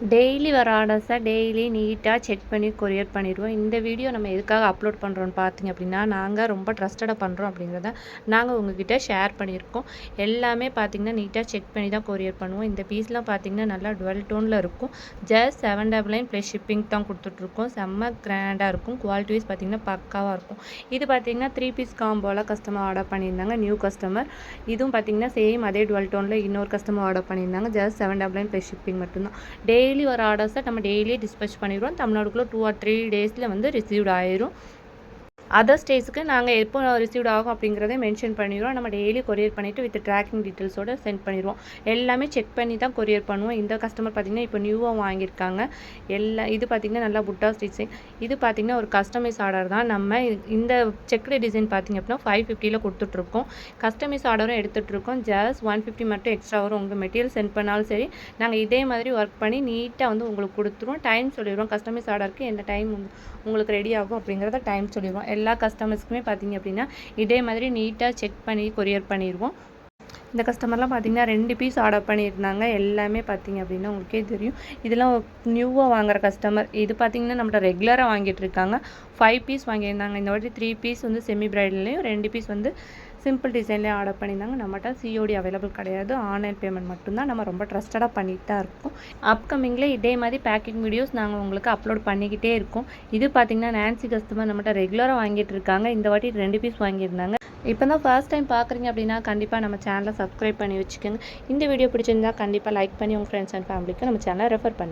Daily வர ஆர்டர்ஸை daily நீட்டாக check பண்ணி கொரியர் பண்ணிடுவோம். இந்த வீடியோ நம்ம எதுக்காக அப்லோட் பண்ணுறோன்னு பார்த்தீங்க அப்படின்னா, நாங்கள் ரொம்ப ட்ரஸ்டடாக பண்ணுறோம் அப்படிங்கிறத நாங்கள் உங்ககிட்ட ஷேர் பண்ணியிருக்கோம். எல்லாமே பார்த்தீங்கன்னா நீட்டாக செக் பண்ணி தான் கொரியர் பண்ணுவோம். இந்த பீஸ்லாம் பார்த்தீங்கன்னா நல்லா டுவெல் டோனில் இருக்கும். ஜஸ்ட் 799 ப்ளஸ் ஷிப்பிங் தான் கொடுத்துட்ருக்கோம். செம்ம கிராண்டாக இருக்கும். குவாலிட்டி வைஸ் பார்த்தீங்கன்னா பக்காவாக இருக்கும். இது பார்த்தீங்கன்னா 3 பீஸ் காம்போவில் கஸ்டமர் ஆர்டர் பண்ணியிருந்தாங்க. New customer. இதுவும் பார்த்தீங்கன்னா சேம் அதே டுவெல் டோனில் இன்னொரு கஸ்டமர் ஆர்டர் பண்ணியிருந்தாங்க. ஜஸ்ட் 799 ப்ளஸ் ஷிப்பிங் மட்டும்தான். டெய்லி வர ஆர்டர்ஸை நம்ம டெய்லியே டிஸ்பேச் பண்ணிடுவோம். தமிழ்நாடுக்குள்ளே 2 or 3 டேஸில் வந்து ரிசீவ்ட் ஆயிரும். அதர் ஸ்டேட்ஸுக்கு நாங்கள் எப்போ ரிசீவ்ட் ஆகும் அப்படிங்கிறத மென்ஷன் பண்ணிடுவோம். நம்ம டெய்லி கொரியர் பண்ணிவிட்டு வித் ட்ராக்கிங் டீட்டெயில்ஸோடு சென்ட் பண்ணிடுவோம். எல்லாமே செக் பண்ணி தான் கொரியர் பண்ணுவோம். இந்த கஸ்டமர் பார்த்திங்கன்னா இப்போ நியூவாக வாங்கியிருக்காங்க. இது பார்த்திங்கன்னா நல்லா புட்டாஸ் டிசைன். இது பார்த்திங்கன்னா ஒரு கஸ்டமைஸ் ஆர்டர் தான். நம்ம இந்த செக்குடு டிசைன் பார்த்திங்க அப்படின்னா 550 கொடுத்துட்ருக்கோம். கஸ்டமைஸ் ஆர்டரும் எடுத்துகிட்ருக்கோம். ஜஸ்ட் 150 மட்டும் எக்ஸ்ட்ரா வரும். உங்கள் மெட்டீரியல் சென்ட் பண்ணாலும் சரி, நாங்கள் இதே மாதிரி ஒர்க் பண்ணி நீட்டாக வந்து உங்களுக்கு கொடுத்துருவோம். டைம் சொல்லிடுவோம். கஸ்டமைஸ் ஆர்டருக்கு எந்த டைம் உங்களுக்கு ரெடி ஆகும் அப்படிங்கிறத டைம் சொல்லிடுவோம். எல்லா கஸ்டமர்ஸ்க்குமே பார்த்திங்க அப்படின்னா இதே மாதிரி நீட்டாக செக் பண்ணி கொரியர் பண்ணிடுவோம். இந்த கஸ்டமர்லாம் பார்த்திங்கன்னா 2 பீஸ் ஆர்டர் பண்ணியிருந்தாங்க. எல்லாமே பார்த்திங்க அப்படின்னா உங்களுக்கே தெரியும். இதெல்லாம் நியூவாக வாங்குகிற கஸ்டமர். இது பார்த்திங்கன்னா நம்மள்ட்ட ரெகுலராக வாங்கிட்டு இருக்காங்க. 5 பீஸ் வாங்கியிருந்தாங்க. இந்த வாட்டி 3 பீஸ் வந்து செமி பிரைடல்லையும் 2 பீஸ் வந்து சிம்பிள் டிசைன்லேயே ஆர்டர் பண்ணியிருந்தாங்க. நம்மகிட்ட சிஓடி அவைலபிள் கிடையாது. ஆன்லைன் பேமெண்ட் மட்டும்தான். நம்ம ரொம்ப ட்ரஸ்டடாக பண்ணிட்டு தான் இருக்கோம். அப்கமிங்கில் இதே மாதிரி பேக்கிங் வீடியோஸ் நாங்கள் உங்களுக்கு அப்லோட் பண்ணிக்கிட்டே இருக்கோம். இது பார்த்திங்கன்னா நான்சி கஸ்டமர் நம்மகிட்ட ரெகுலராக வாங்கிட்டு இருக்காங்க. இந்த வாட்டி 2 பீஸ் வாங்கியிருந்தாங்க. இப்போ தான் ஃபர்ஸ்ட் டைம் பார்க்குறீங்க அப்படின்னா கண்டிப்பாக நம்ம சேனலை சப்ஸ்கிரைப் பண்ணி வச்சுக்கோங்க. இந்த வீடியோ பிடிச்சிருந்தா கண்டிப்பாக லைக் பண்ணி உங்கள் ஃப்ரெண்ட்ஸ் அண்ட் ஃபேமிலிக்கு நம்ம சேனலை ரெஃபர் பண்ணுங்கள்.